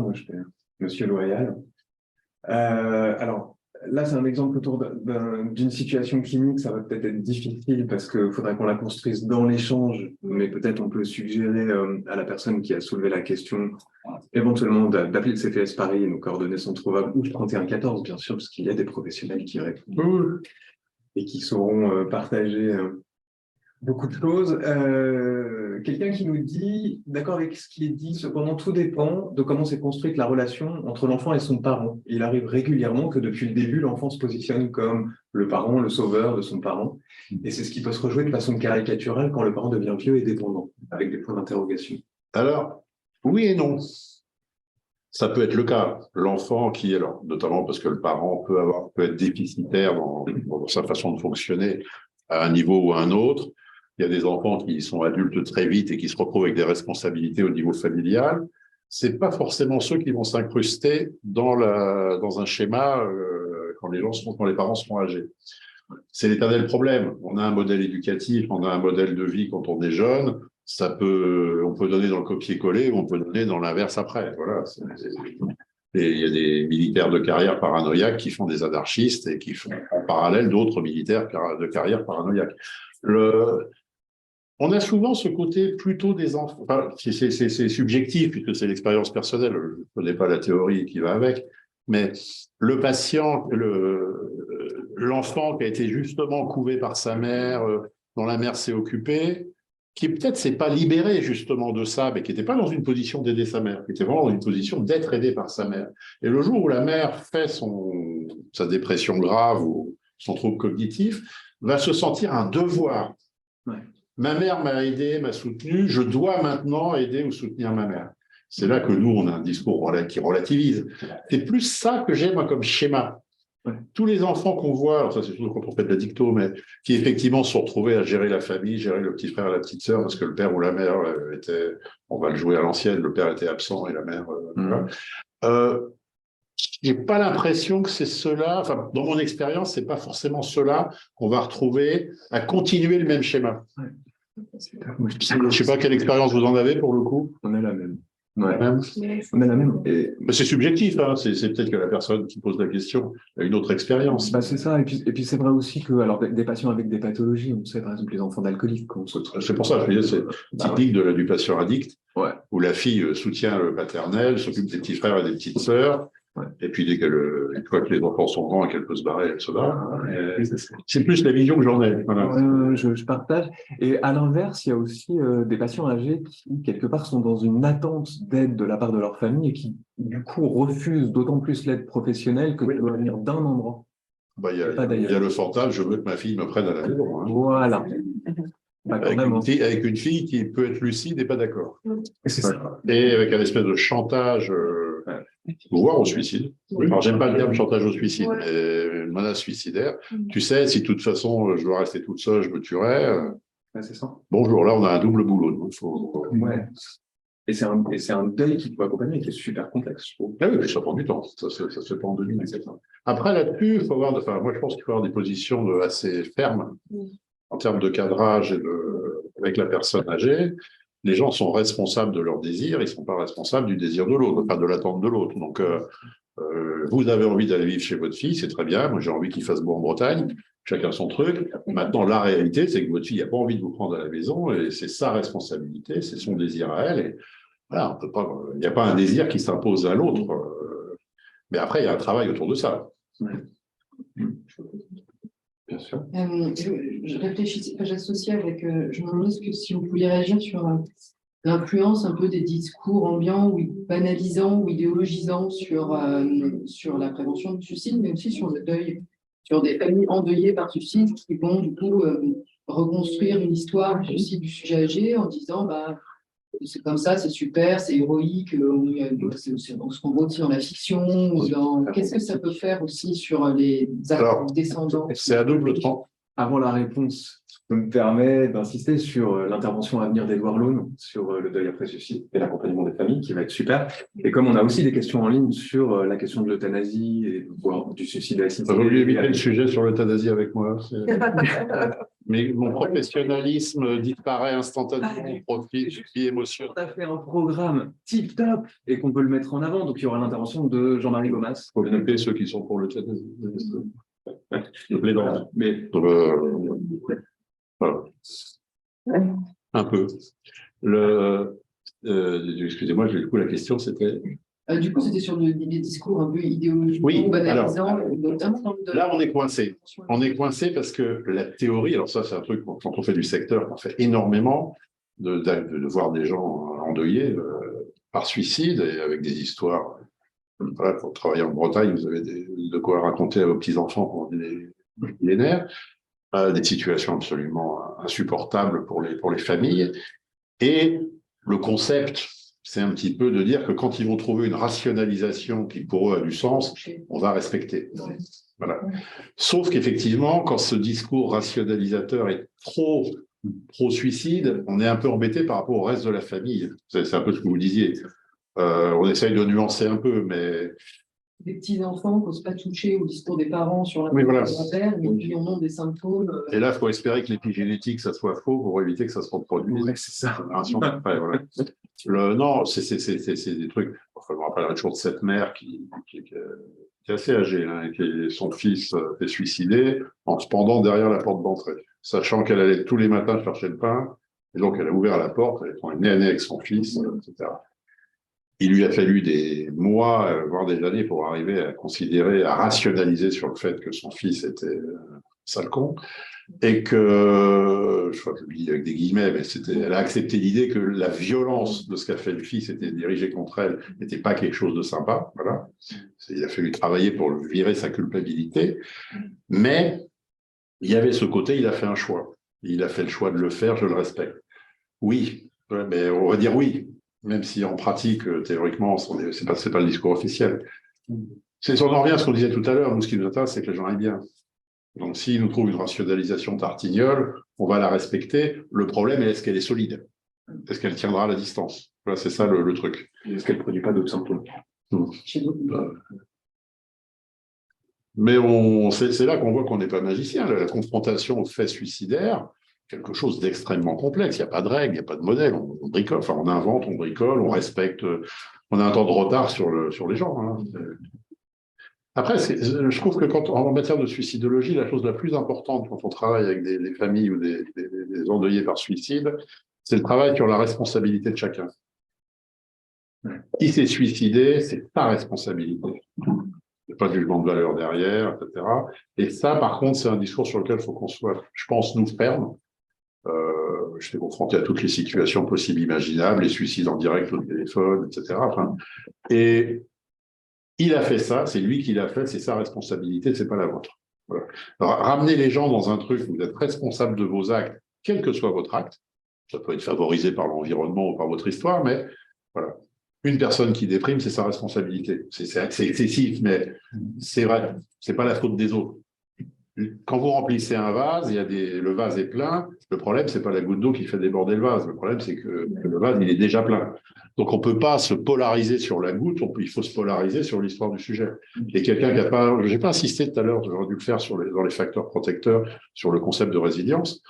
Monsieur Loyal. Alors, là, c'est un exemple autour d'une situation clinique, ça va peut-être être difficile parce qu'il faudrait qu'on la construise dans l'échange, mais peut-être on peut suggérer à la personne qui a soulevé la question, éventuellement d'appeler le CPS Paris, nos coordonnées sont trouvables, ou le 3114, bien sûr, parce qu'il y a des professionnels qui répondent et qui sauront partager beaucoup de choses. Quelqu'un qui nous dit, d'accord avec ce qui est dit, cependant tout dépend de comment s'est construite la relation entre l'enfant et son parent. Il arrive régulièrement que depuis le début, l'enfant se positionne comme le parent, le sauveur de son parent. Et c'est ce qui peut se rejouer de façon caricaturale quand le parent devient vieux et dépendant, avec des points d'interrogation. Alors, oui et non. Ça peut être le cas. L'enfant qui, alors, notamment parce que le parent peut être déficitaire dans sa façon de fonctionner à un niveau ou à un autre. Il y a des enfants qui sont adultes très vite et qui se retrouvent avec des responsabilités au niveau familial. C'est pas forcément ceux qui vont s'incruster dans un schéma quand les parents seront âgés. C'est l'éternel problème. On a un modèle éducatif, on a un modèle de vie quand on est jeune. On peut donner dans le copier-coller ou on peut donner dans l'inverse après. Voilà. Et il y a des militaires de carrière paranoïaques qui font des anarchistes et qui font en parallèle d'autres militaires de carrière paranoïaques. On a souvent ce côté plutôt des enfants, enfin, c'est subjectif puisque c'est l'expérience personnelle, je ne connais pas la théorie qui va avec, mais le patient, l'enfant qui a été justement couvé par sa mère, dont la mère s'est occupée, qui peut-être s'est pas libéré justement de ça, mais qui n'était pas dans une position d'aider sa mère, qui était vraiment dans une position d'être aidé par sa mère. Et le jour où la mère fait sa dépression grave ou son trouble cognitif, va se sentir un devoir. Ouais. Ma mère m'a aidé, m'a soutenu, je dois maintenant aider ou soutenir ma mère. C'est là que nous, on a un discours qui relativise. C'est plus ça que j'ai, moi, comme schéma. Tous les enfants qu'on voit, alors ça c'est surtout quand on fait de la dicto, mais qui effectivement se sont retrouvés à gérer la famille, gérer le petit frère et la petite sœur, parce que le père ou la mère était, on va le jouer à l'ancienne, le père était absent et la mère. Voilà. J'ai pas l'impression que c'est cela, enfin, dans mon expérience, c'est pas forcément cela qu'on va retrouver à continuer le même schéma. Je sais pas quelle expérience vous en avez pour le coup. On a la même. Ouais. Même. On a la même. Mais c'est subjectif, hein. C'est peut-être que la personne qui pose la question a une autre expérience. Bah, c'est ça. Et puis c'est vrai aussi que alors, des patients avec des pathologies, on sait par exemple les enfants d'alcooliques. C'est pour ça que je veux dire, c'est typique du patient addict, Ouais. où la fille soutient le paternel, s'occupe des petits frères et des petites sœurs. Ouais. Et puis, dès une fois que les enfants sont grands et qu'elle peut se barrer, elle se barre. C'est plus la vision que j'en ai. Voilà. Je partage. Et à l'inverse, il y a aussi des patients âgés qui, quelque part, sont dans une attente d'aide de la part de leur famille et qui, du coup, refusent d'autant plus l'aide professionnelle que doit venir d'un endroit. Il y a le fantasme, je veux que ma fille me prenne à la maison. Hein. Voilà. Avec une fille qui peut être lucide et pas d'accord. C'est ça. Et avec un espèce de chantage, voire au suicide. Alors, j'aime pas le terme chantage au suicide, mais menace suicidaire. Tu sais, si de toute façon je dois rester toute seule, je me tuerai. C'est ça. Bonjour, là on a un double boulot. Donc Ouais. Et c'est un deuil qui peut accompagner et qui est super complexe, je trouve. Ah oui, ça prend du temps. Ça se fait pas en 2 minutes. Après, là-dessus, il faut avoir, moi je pense qu'il faut avoir des positions assez fermes en termes de cadrage avec la personne âgée. Les gens sont responsables de leurs désirs, ils ne sont pas responsables du désir de l'autre, enfin de l'attente de l'autre. Donc, vous avez envie d'aller vivre chez votre fille, c'est très bien. Moi, j'ai envie qu'il fasse beau en Bretagne. Chacun son truc. Maintenant, la réalité, c'est que votre fille n'a pas envie de vous prendre à la maison et c'est sa responsabilité, c'est son désir à elle. Et voilà, il n'y a pas un désir qui s'impose à l'autre. Mais après, il y a un travail autour de ça. Bien sûr. Je réfléchis, j'associe avec, je me demande si vous pouviez réagir sur l'influence un peu des discours ambiants ou banalisants ou idéologisants sur la prévention du suicide, mais aussi sur le deuil, sur des familles endeuillées par suicide qui vont du coup reconstruire une histoire du suicide du sujet âgé en disant bah c'est comme ça, c'est super, c'est héroïque, c'est ce qu'on voit aussi dans la fiction. Qu'est-ce que ça peut faire aussi sur les descendants? C'est à double tranchant. Avant la réponse, je me permets d'insister sur l'intervention à venir d'Edouard Laune sur le deuil après suicide et l'accompagnement des familles, qui va être super. Et comme on a aussi des questions en ligne sur la question de l'euthanasie et voire du suicide assisté. J'ai oublié le sujet sur l'euthanasie avec moi. Mais mon professionnalisme disparaît instantanément au profit du vie émotionnel. On a fait un programme tip-top et qu'on peut le mettre en avant. Donc, il y aura l'intervention de Jean-Marie Gomas. Il faut noter ceux qui sont pour l'euthanasie. Les dents. Mais voilà. Un peu. Excusez-moi, du coup, la question c'était. Du coup, c'était sur les discours un peu idéologiques, oui, banalisants, notamment. Là, on est coincé. On est coincé parce que la théorie, alors ça, c'est un truc, quand on fait du secteur, on fait énormément de voir des gens endeuillés par suicide et avec des histoires. Voilà, pour travailler en Bretagne, vous avez de quoi raconter à vos petits-enfants pendant des millénaires, des situations absolument insupportables pour les familles. Et le concept, c'est un petit peu de dire que quand ils vont trouver une rationalisation qui pour eux a du sens, on va respecter. Voilà. Sauf qu'effectivement, quand ce discours rationalisateur est trop pro-suicide, on est un peu embêté par rapport au reste de la famille. C'est un peu ce que vous disiez. On essaye de nuancer un peu, mais... Des petits-enfants qui n'osent pas toucher au discours des parents sur la père, mais qui en ont des symptômes. Et là, il faut espérer que l'épigénétique, ça soit faux pour éviter que ça se reproduise. Ouais, c'est ça. Après, voilà. Non, c'est des trucs... Enfin, je me rappellerai toujours de cette mère qui est assez âgée, hein, et son fils est suicidé en se pendant derrière la porte d'entrée, sachant qu'elle allait tous les matins chercher le pain, et donc elle a ouvert la porte, elle est nez à nez avec son fils, etc. Il lui a fallu des mois, voire des années, pour arriver à considérer, à rationaliser sur le fait que son fils était sale con, et que, je crois que je le dis avec des guillemets, mais elle a accepté l'idée que la violence de ce qu'a fait le fils était dirigée contre elle, n'était pas quelque chose de sympa. Voilà. Il a fallu travailler pour virer sa culpabilité, mais il y avait ce côté, il a fait un choix. Il a fait le choix de le faire, je le respecte. Oui, mais on va dire oui. Même si en pratique, théoriquement, c'est pas le discours officiel. On en revient à ce qu'on disait tout à l'heure. Nous, ce qui nous intéresse, c'est que les gens aillent bien. Donc, s'ils nous trouvent une rationalisation tartignole, on va la respecter. Le problème est, est-ce qu'elle est solide? Est-ce qu'elle tiendra à la distance? Voilà, c'est ça le truc. Est-ce qu'elle ne produit pas d'autres symptômes? Mais c'est là qu'on voit qu'on n'est pas magicien. La confrontation aux faits suicidaires, quelque chose d'extrêmement complexe. Il n'y a pas de règles, il n'y a pas de modèle. On bricole, enfin, on invente, on bricole, on respecte. On a un temps de retard sur les gens. Hein. Après, je trouve que en matière de suicidologie, la chose la plus importante quand on travaille avec des familles ou des endeuillés par suicide, c'est le travail sur la responsabilité de chacun. Qui s'est suicidé, c'est sa responsabilité. Il n'y a pas de jugement de valeur derrière, etc. Et ça, par contre, c'est un discours sur lequel il faut qu'on soit, je pense, nous fermes. Je suis confronté à toutes les situations possibles, imaginables, les suicides en direct au téléphone, etc. Enfin, et il a fait ça, c'est lui qui l'a fait, c'est sa responsabilité, c'est pas la vôtre. Voilà. Alors, ramener les gens dans un truc où vous êtes responsable de vos actes, quel que soit votre acte, ça peut être favorisé par l'environnement ou par votre histoire, mais voilà. Une personne qui déprime, c'est sa responsabilité. C'est excessif, mais c'est vrai, c'est pas la faute des autres. Quand vous remplissez un vase, le vase est plein, le problème, c'est pas la goutte d'eau qui fait déborder le vase, le problème, c'est que le vase, il est déjà plein. Donc, on ne peut pas se polariser sur la goutte, il faut se polariser sur l'histoire du sujet. Et quelqu'un qui n'a pas... Je n'ai pas insisté tout à l'heure, j'aurais dû le faire dans les facteurs protecteurs, sur le concept de résilience.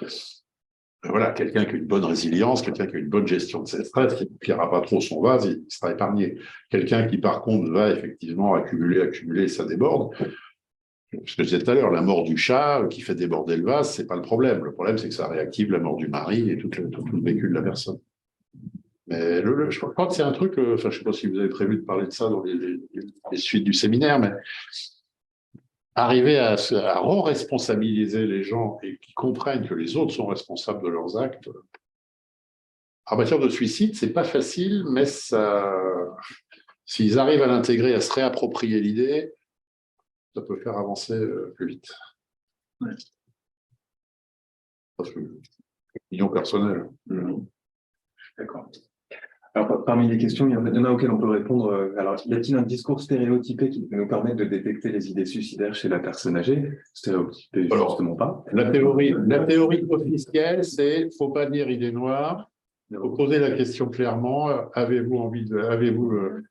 Voilà, quelqu'un qui a une bonne résilience, quelqu'un qui a une bonne gestion de ses stress, qui ne pillera pas trop son vase, il sera épargné. Quelqu'un qui, par contre, va effectivement accumuler, ça déborde. Ce que je disais tout à l'heure, la mort du chat qui fait déborder le vase, c'est pas le problème. Le problème, c'est que ça réactive la mort du mari et tout le vécu de la personne. Mais je crois que c'est un truc, je ne sais pas si vous avez prévu de parler de ça dans les suites du séminaire, mais arriver à re-responsabiliser les gens et qu'ils comprennent que les autres sont responsables de leurs actes. En matière de suicide, c'est pas facile, mais s'ils arrivent à l'intégrer, à se réapproprier l'idée, ça peut faire avancer plus vite. Ouais. Parce que, opinion personnelle. D'accord. Alors, parmi les questions, il y en a auxquelles on peut répondre. Alors, y a-t-il un discours stéréotypé qui peut nous permettre de détecter les idées suicidaires chez la personne âgée? Stéréotypé, justement pas. La théorie officielle, c'est qu'il ne faut pas dire idée noire. Il faut poser la question clairement. Avez-vous envie de... je ne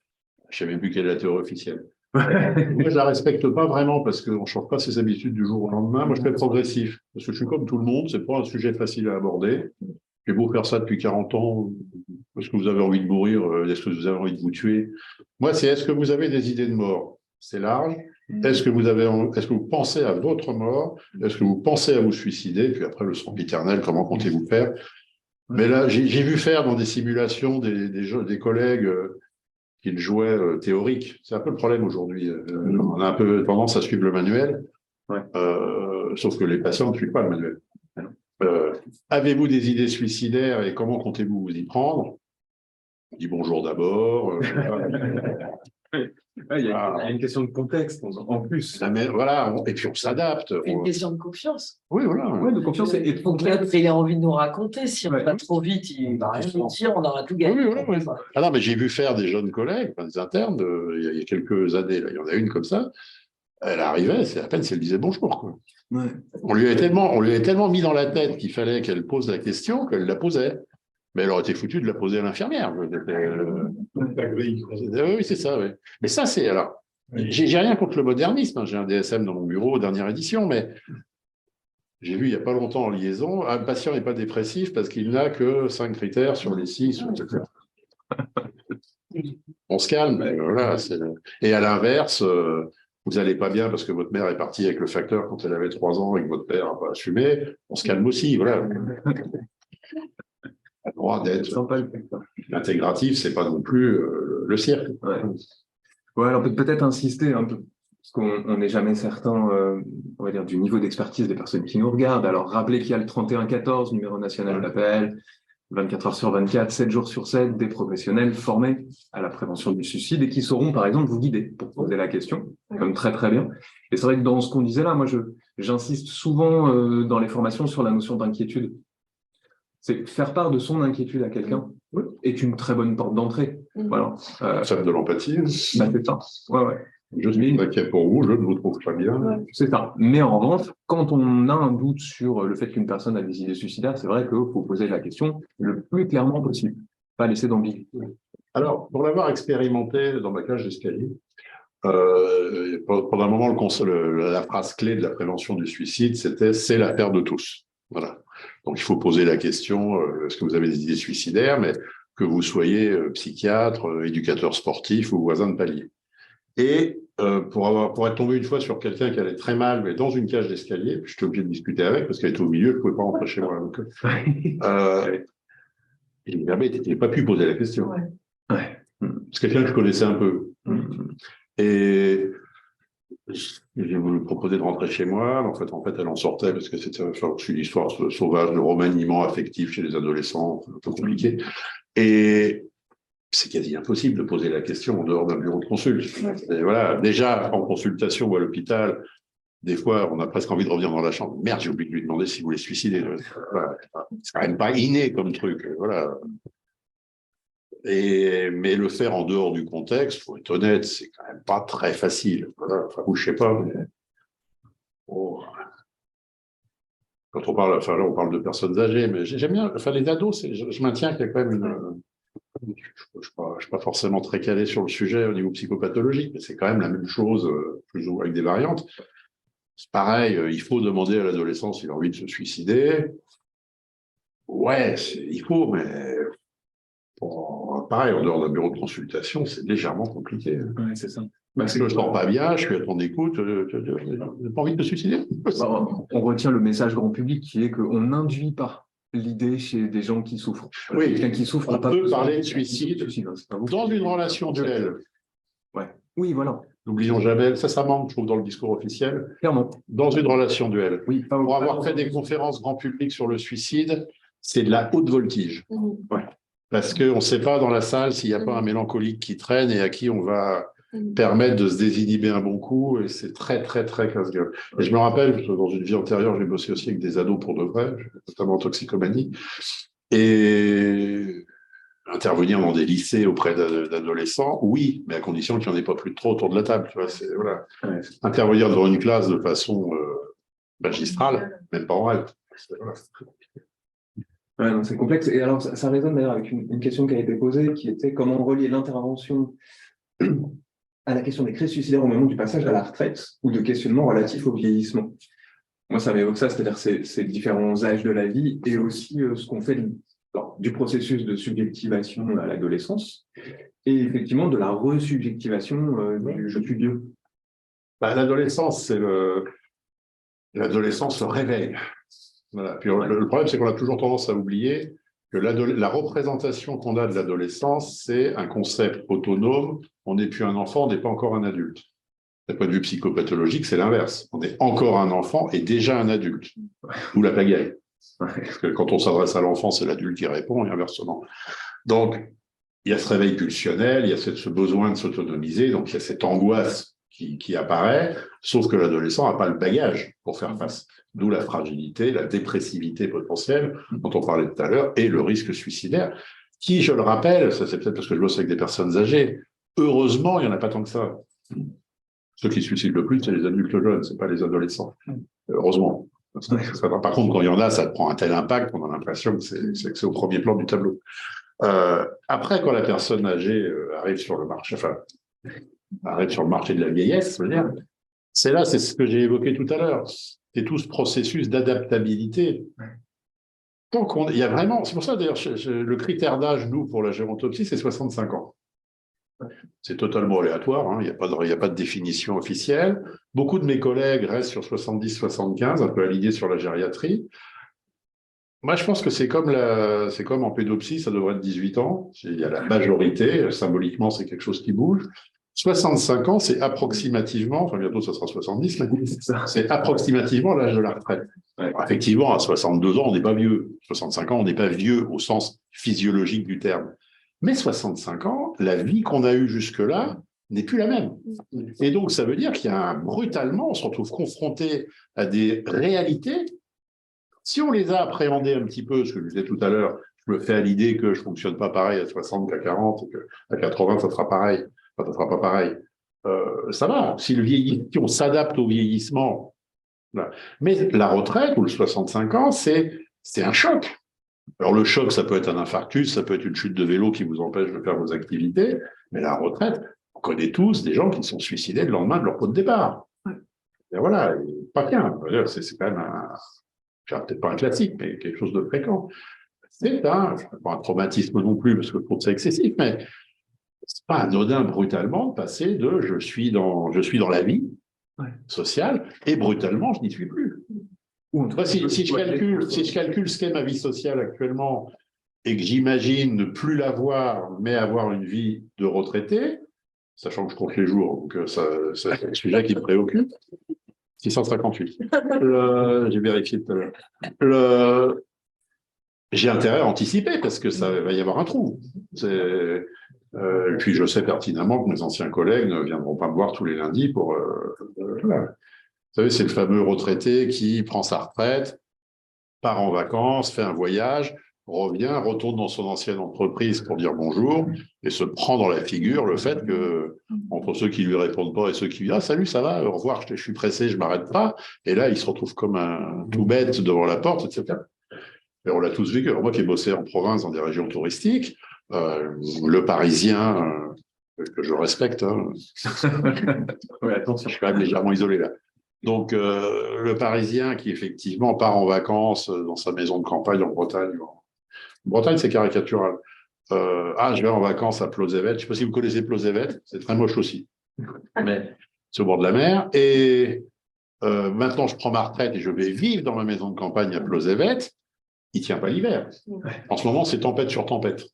sais même plus quelle est la théorie officielle. Moi, je ne la respecte pas vraiment parce qu'on ne change pas ses habitudes du jour au lendemain. Moi, je fais progressif. Parce que je suis comme tout le monde. Ce n'est pas un sujet facile à aborder. J'ai beau faire ça depuis 40 ans. Est-ce que vous avez envie de mourir? Est-ce que vous avez envie de vous tuer? Moi, c'est est-ce que vous avez des idées de mort? C'est large. Est-ce que vous pensez à votre mort? Est-ce que vous pensez à vous suicider? Puis après, le sempiternel, comment comptez-vous faire? Mais là, j'ai vu faire dans des simulations des collègues qui jouaient théorique. C'est un peu le problème aujourd'hui. On a un peu tendance à suivre le manuel, sauf que les patients ne suivent pas le manuel. Avez-vous des idées suicidaires et comment comptez-vous vous y prendre? On dit bonjour d'abord. Il y a une question de contexte en plus. Voilà, et puis on s'adapte. Une question de confiance. Oui, voilà. Ouais, de confiance et de Donc là, il a envie de nous raconter. Si on va trop vite, il va rien nous dire, on aura tout gagné. Oui. Ah non, mais j'ai vu faire des jeunes collègues, des internes, il y a quelques années. Là, il y en a une comme ça. Elle arrivait, c'est à peine si elle disait bonjour, quoi. Ouais. On lui avait tellement mis dans la tête qu'il fallait qu'elle pose la question qu'elle la posait. Mais elle aurait été foutue de la poser à l'infirmière. Oui, c'est ça, oui. Mais ça, c'est... Alors, j'ai rien contre le modernisme. Hein. J'ai un DSM dans mon bureau, dernière édition, mais j'ai vu il n'y a pas longtemps en liaison, un patient n'est pas dépressif parce qu'il n'a que 5 critères sur les 6. On se calme. Voilà, et à l'inverse... vous n'allez pas bien parce que votre mère est partie avec le facteur quand elle avait 3 ans et que votre père n'a pas assumé, on se calme aussi, voilà. Le droit d'être intégratif, c'est pas non plus le cirque. Ouais, alors peut-être insister un peu, parce qu'on n'est jamais certain, on va dire, du niveau d'expertise des personnes qui nous regardent. Alors, rappelez qu'il y a le 3114, numéro national d'appel, 24 heures sur 24, 7 jours sur 7, des professionnels formés à la prévention du suicide et qui sauront, par exemple, vous guider pour poser la question, comme très, très bien. Et c'est vrai que dans ce qu'on disait là, moi, j'insiste souvent dans les formations sur la notion d'inquiétude. C'est faire part de son inquiétude à quelqu'un est une très bonne porte d'entrée. Voilà. Ça de l'empathie. Bah, c'est ça. Ouais. Je suis inquiet pour vous, je ne vous trouve pas bien. C'est ça. Mais en revanche, quand on a un doute sur le fait qu'une personne a des idées suicidaires, c'est vrai qu'il faut poser la question le plus clairement possible, pas laisser d'ambiguïté. Alors, pour l'avoir expérimenté dans ma cage d'escalier, pendant un moment, la phrase clé de la prévention du suicide, c'était « c'est l'affaire de tous ». Voilà. Donc, il faut poser la question, est-ce que vous avez des idées suicidaires, mais que vous soyez psychiatre, éducateur sportif ou voisin de palier. Et pour être tombé une fois sur quelqu'un qui allait très mal, mais dans une cage d'escalier, j'étais obligé de discuter avec parce qu'elle était au milieu, je ne pouvais pas rentrer chez moi. Donc, il n'avait pas pu poser la question. Ouais. C'est quelqu'un que je connaissais un peu. Et j'ai voulu lui proposer de rentrer chez moi. En fait, elle en sortait parce que c'était une histoire sauvage de remaniement affectif chez les adolescents, un peu compliqué. Et c'est quasi impossible de poser la question en dehors d'un bureau de consulte. Et voilà, déjà, en consultation ou à l'hôpital, des fois, on a presque envie de revenir dans la chambre. Merde, j'ai oublié de lui demander s'il voulait se suicider. Voilà. C'est quand même pas inné comme truc. Voilà. Mais le faire en dehors du contexte, faut être honnête, c'est quand même pas très facile. Voilà. Enfin, je sais pas, mais quand on parle, enfin là, on parle de personnes âgées, mais j'aime bien, enfin les ados, je maintiens qu'il y a quand même je suis pas forcément très calé sur le sujet au niveau psychopathologique, mais c'est quand même la même chose, plus ou moins avec des variantes. C'est pareil, il faut demander à l'adolescent s'il a envie de se suicider. Ouais, il faut, mais pareil, en dehors d'un bureau de consultation, c'est légèrement compliqué. Ouais, c'est ça. Parce que je ne sens pas bien, je suis à ton écoute, tu n'as pas envie de te suicider? On retient le message grand public qui est qu'on n'induit pas l'idée chez des gens qui souffrent. Oui, quelqu'un qui souffre. on peut parler de suicide dans une relation duel. Ouais. Oui, voilà. N'oublions jamais, ça manque, je trouve, dans le discours officiel. Clairement. Dans une relation duel. Oui, pour avoir fait des conférences grand public sur le suicide, c'est de la haute voltige. Ouais. Parce qu'on ne sait pas dans la salle s'il n'y a pas un mélancolique qui traîne et à qui on va permettre de se désinhiber un bon coup, et c'est très, très, très casse-gueule. Et je me rappelle, parce que dans une vie antérieure, j'ai bossé aussi avec des ados pour de vrai, notamment en toxicomanie, et intervenir dans des lycées auprès d'adolescents, oui, mais à condition qu'il n'y en ait pas plus de trop autour de la table. Tu vois, voilà. Ouais. Intervenir dans une classe de façon magistrale, même pas orale. Voilà. Ouais, c'est complexe. Et alors, ça résonne d'ailleurs avec une question qui a été posée, qui était comment relier l'intervention à la question des crises suicidaires au moment du passage à la retraite ou de questionnements relatifs au vieillissement. Moi, ça m'évoque ça, c'est-à-dire ces différents âges de la vie et aussi ce qu'on fait du processus de subjectivation à l'adolescence et effectivement de la resubjectivation du je suis vieux. L'adolescence, c'est l'adolescence se réveille. Voilà. Puis le problème, c'est qu'on a toujours tendance à oublier que la représentation qu'on a de l'adolescence, c'est un concept autonome. On n'est plus un enfant, on n'est pas encore un adulte. D'un point de vue psychopathologique, c'est l'inverse. On est encore un enfant et déjà un adulte. Ou la pagaille. Parce que quand on s'adresse à l'enfant, c'est l'adulte qui répond et inversement. Donc, il y a ce réveil pulsionnel, il y a ce besoin de s'autonomiser, donc il y a cette angoisse qui apparaît, sauf que l'adolescent n'a pas le bagage pour faire face. D'où la fragilité, la dépressivité potentielle, dont on parlait tout à l'heure, et le risque suicidaire, qui, je le rappelle, ça c'est peut-être parce que je bosse avec des personnes âgées, heureusement, il n'y en a pas tant que ça. Ceux qui se suicident le plus, c'est les adultes jeunes, ce n'est pas les adolescents. Heureusement. Par contre, quand il y en a, ça prend un tel impact qu'on a l'impression que c'est au premier plan du tableau. Après, quand la personne âgée arrive sur le marché, arrive sur le marché de la vieillesse, c'est ce que j'ai évoqué tout à l'heure. C'est tout ce processus d'adaptabilité. Donc, il y a vraiment, c'est pour ça d'ailleurs, le critère d'âge, nous, pour la gérontopsie, c'est 65 ans. C'est totalement aléatoire, hein, il n'y a pas de définition officielle. Beaucoup de mes collègues restent sur 70-75, un peu alignés sur la gériatrie. Moi, je pense que c'est comme en pédopsie, ça devrait être 18 ans. Il y a la majorité, symboliquement, c'est quelque chose qui bouge. 65 ans, c'est approximativement, enfin bientôt ça sera 70, c'est approximativement l'âge de la retraite. Alors, effectivement, à 62 ans, on n'est pas vieux. 65 ans, on n'est pas vieux au sens physiologique du terme. Mais 65 ans, la vie qu'on a eue jusque-là n'est plus la même. Et donc, ça veut dire qu'il y a brutalement, on se retrouve confronté à des réalités. Si on les a appréhendées un petit peu, ce que je disais tout à l'heure, je me fais à l'idée que je ne fonctionne pas pareil à 60 qu'à 40, et qu'à 80, ça sera pareil. Enfin, ça ne sera pas pareil. ça va. Si on s'adapte au vieillissement, voilà. Mais la retraite ou le 65 ans, c'est un choc. Alors le choc, ça peut être un infarctus, ça peut être une chute de vélo qui vous empêche de faire vos activités, mais la retraite, on connaît tous des gens qui se sont suicidés le lendemain de leur pot de départ. Et voilà, pas bien. C'est quand même peut-être pas un classique, mais quelque chose de fréquent. C'est pas un traumatisme non plus, parce que je trouve ça excessif, mais c'est pas anodin brutalement de passer de je suis dans la vie sociale et brutalement je n'y suis plus. Si je calcule ce qu'est ma vie sociale actuellement et que j'imagine ne plus l'avoir, mais avoir une vie de retraité, sachant que je compte les jours, donc c'est un sujet qui me préoccupe. 658. J'ai vérifié tout à l'heure. J'ai intérêt à anticiper parce que ça va y avoir un trou. Et puis je sais pertinemment que mes anciens collègues ne viendront pas me voir tous les lundis pour. Voilà. Vous savez, c'est le fameux retraité qui prend sa retraite, part en vacances, fait un voyage, revient, retourne dans son ancienne entreprise pour dire bonjour et se prend dans la figure le fait que, entre ceux qui lui répondent pas et ceux qui lui disent « Ah, salut, ça va, au revoir, je suis pressé, je m'arrête pas », et là, il se retrouve comme un tout bête devant la porte, etc. Et on l'a tous vécu. Alors moi qui ai bossé en province dans des régions touristiques, le Parisien, que je respecte, ouais, attention, je suis quand même légèrement isolé là. Donc, le Parisien qui, effectivement, part en vacances dans sa maison de campagne en Bretagne. En Bretagne, c'est caricatural. Je vais en vacances à Plozévet. Je ne sais pas si vous connaissez Plozévet, c'est très moche aussi. Mais c'est au bord de la mer. Et maintenant, je prends ma retraite et je vais vivre dans ma maison de campagne à Plozévet. Il ne tient pas l'hiver. En ce moment, c'est tempête sur tempête.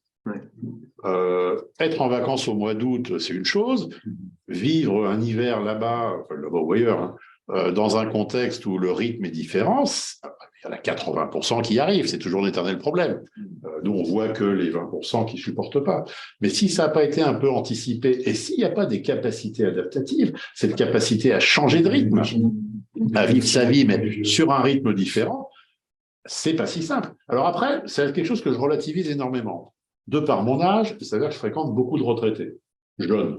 Être en vacances au mois d'août, c'est une chose. Vivre un hiver là-bas, là-bas ou ailleurs, hein, dans un contexte où le rythme est différent, il y en a 80% qui arrivent, c'est toujours l'éternel problème. Nous, on voit que les 20% qui ne supportent pas. Mais si ça n'a pas été un peu anticipé, et s'il n'y a pas des capacités adaptatives, cette capacité à changer de rythme, à vivre sa vie, mais sur un rythme différent, c'est pas si simple. Alors après, c'est quelque chose que je relativise énormément. De par mon âge, il s'avère que je fréquente beaucoup de retraités, jeunes.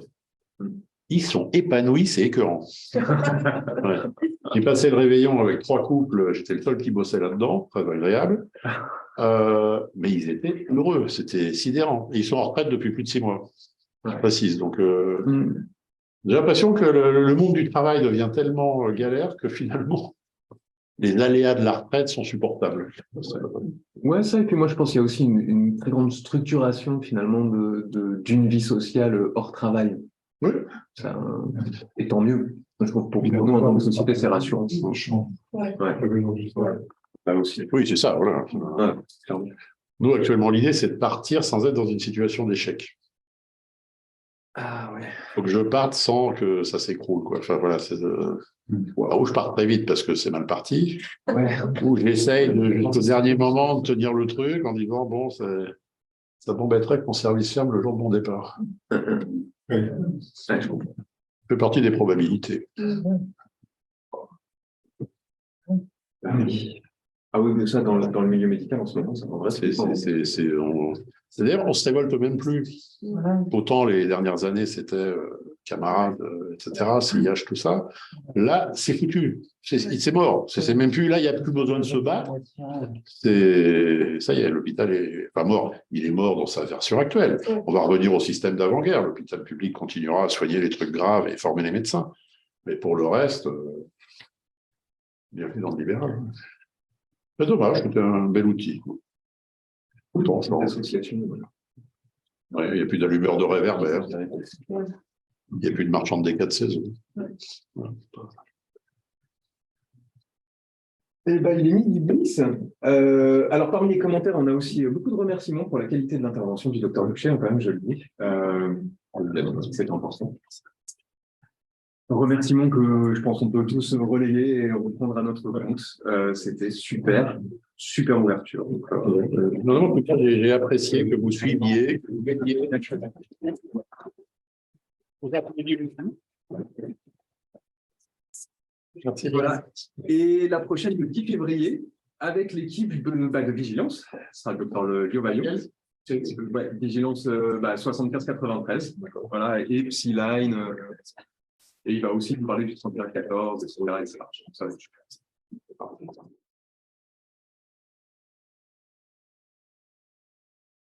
Ils sont épanouis, c'est écœurant. Ouais. J'ai passé le réveillon avec 3 couples, j'étais le seul qui bossait là-dedans, très agréable. Mais ils étaient heureux, c'était sidérant. Et ils sont en retraite depuis plus de 6 mois, je précise. Donc, j'ai l'impression que le monde du travail devient tellement galère que finalement, les aléas de la retraite sont supportables. Ouais, ça, et puis moi je pense qu'il y a aussi une très grande structuration finalement d'une vie sociale hors travail. Oui. Ça, et tant mieux. Je trouve pour nous, en tant que société, c'est rassurant. Là aussi. Oui, c'est ça, voilà. Nous, actuellement, l'idée, c'est de partir sans être dans une situation d'échec. Ah ouais. Il faut que je parte sans que ça s'écroule, quoi. Enfin, voilà, c'est ou je pars très vite parce que c'est mal parti, ou j'essaye jusqu'au dernier moment de tenir le truc en disant, bon, ça m'embêterait que mon service ferme le jour de mon départ. Ouais, je comprends. Ça fait partie des probabilités. Ah oui, mais ça, dans le milieu médical, en ce moment, ça va c'est-à-dire, on se révolte même plus. Autant les dernières années, c'était camarades, etc., CIH, tout ça. Là, c'est foutu. C'est mort. C'est même plus, là, il n'y a plus besoin de se battre. Ça y est, l'hôpital est pas mort. Il est mort dans sa version actuelle. On va revenir au système d'avant-guerre. L'hôpital public continuera à soigner les trucs graves et former les médecins. Mais pour le reste, bienvenue dans le libéral. C'est dommage, c'était un bel outil. Pourtant, L'association, voilà. Ouais, il n'y a plus d'allumeur de réverbère. Il n'y a plus de marchand de décas de saison. Voilà. Eh ben, il est midi 10. Alors, parmi les commentaires, on a aussi beaucoup de remerciements pour la qualité de l'intervention du docteur Boucher, quand même, je le dis. C'est important. Remerciements que je pense qu'on peut tous relayer et reprendre à notre compte. C'était super ouverture. Non, en tout cas, j'ai apprécié que vous suiviez, que vous veniez. Vous apprenez le coup. Merci. Voilà. Et la prochaine, le 10 février, avec l'équipe de Vigilance, ce sera le docteur Lio Vaillon. Vigilance 75-93. Voilà, et Psyline. Et il va aussi nous parler du 31-14, etc. etc. Ça va être super.